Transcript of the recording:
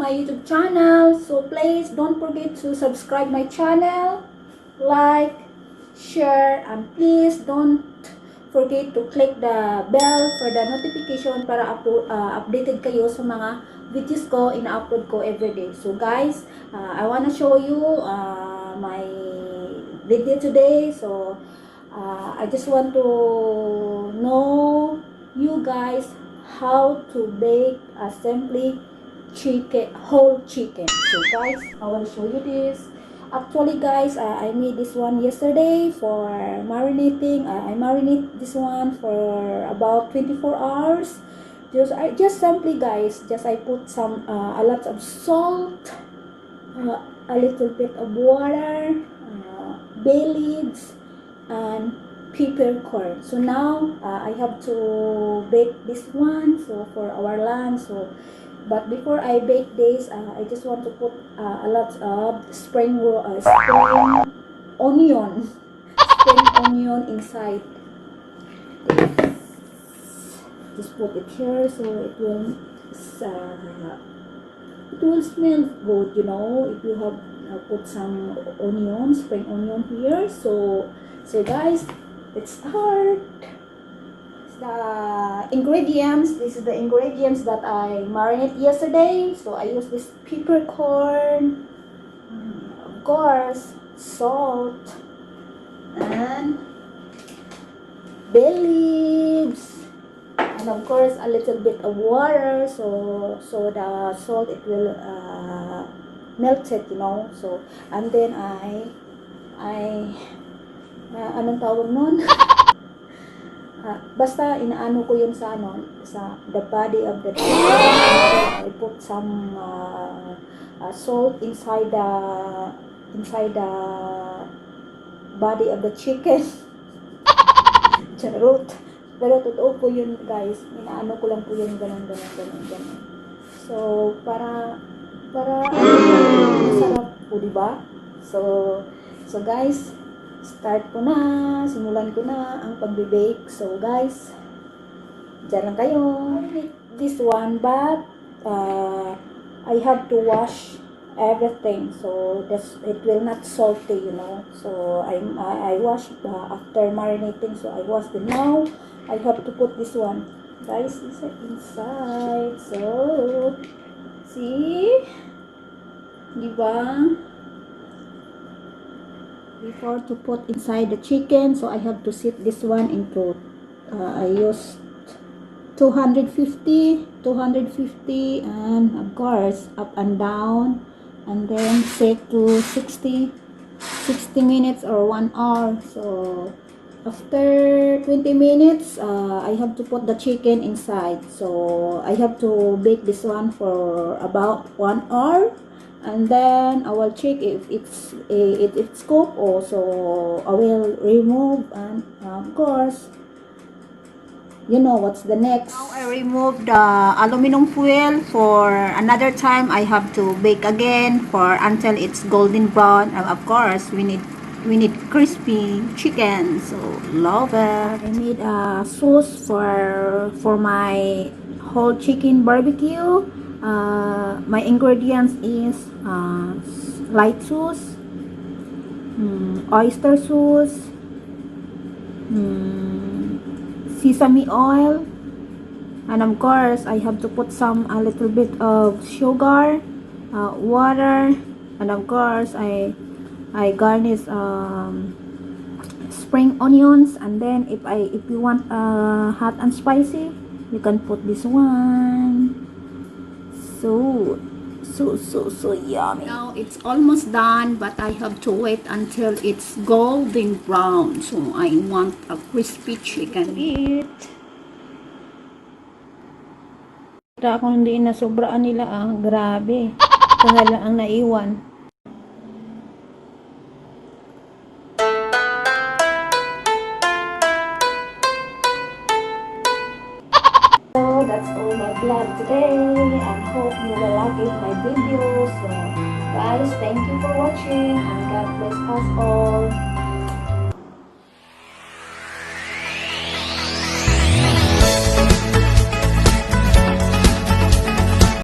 my YouTube channel. So please don't forget to subscribe my channel, like, share, and please don't forget to click the bell for the notification para updated kayo sa mga videos ko, ina-upload ko everyday. So guys, I wanna show you my video today. So I just want to know you guys how to bake a simply whole chicken. So guys, I will show you this. Actually guys, I made this one yesterday for marinating. I marinate this one for about 24 hours. Just simply guys, I put some a lot of salt, a little bit of water, bay leaves, and peppercorn. So now I have to bake this one so for our lunch. So but before I bake this, I just want to put a lot of spring onion inside this. Just put it here so it will smell good, you know, if you have put some onion, spring onion here. So guys, let's start. The ingredients, this is the ingredients that I marinated yesterday. So I use this peppercorn, of course, salt, and bay leaves, and of course a little bit of water, so the salt it will melt it, you know. So and then I anong tawag nun? Basta inaano ko yun sa sa the body of the chicken. I put some salt inside the body of the chicken. Charot. Pero totoo po yun guys. Inaano ko lang po yun ganun. So para masarap po, diba? So guys, simulan ko na ang pagbe-bake. So guys, dyan lang kayo. This one, but I have to wash everything, so it will not salty, you know. So I wash after marinating, so I wash it. Now I have to put this one, guys, inside. So see, diba? Before to put inside the chicken, so I have to set this one into I used 250, and of course up and down, and then set to 60 minutes or 1 hour. So after 20 minutes I have to put the chicken inside. So I have to bake this one for about 1 hour. And then I will check if it's cooked, also I will remove, and of course you know what's the next. Now I remove the aluminum foil. For another time I have to bake again for until it's golden brown, and of course we need crispy chicken, so love it. I need a sauce for my whole chicken barbecue. My ingredients is light sauce, oyster sauce, sesame oil, and of course I have to put a little bit of sugar, water, and of course I garnish spring onions. And then if you want hot and spicy, you can put this one. So yummy. Now it's almost done, but I have to wait until it's golden brown. So I want a crispy chicken. Kita ako hindi na sobraan nila grabe. Kaya ang naiwan. So that's all my vlog today, and hope you will like my videos. So guys, thank you for watching, and God bless us all.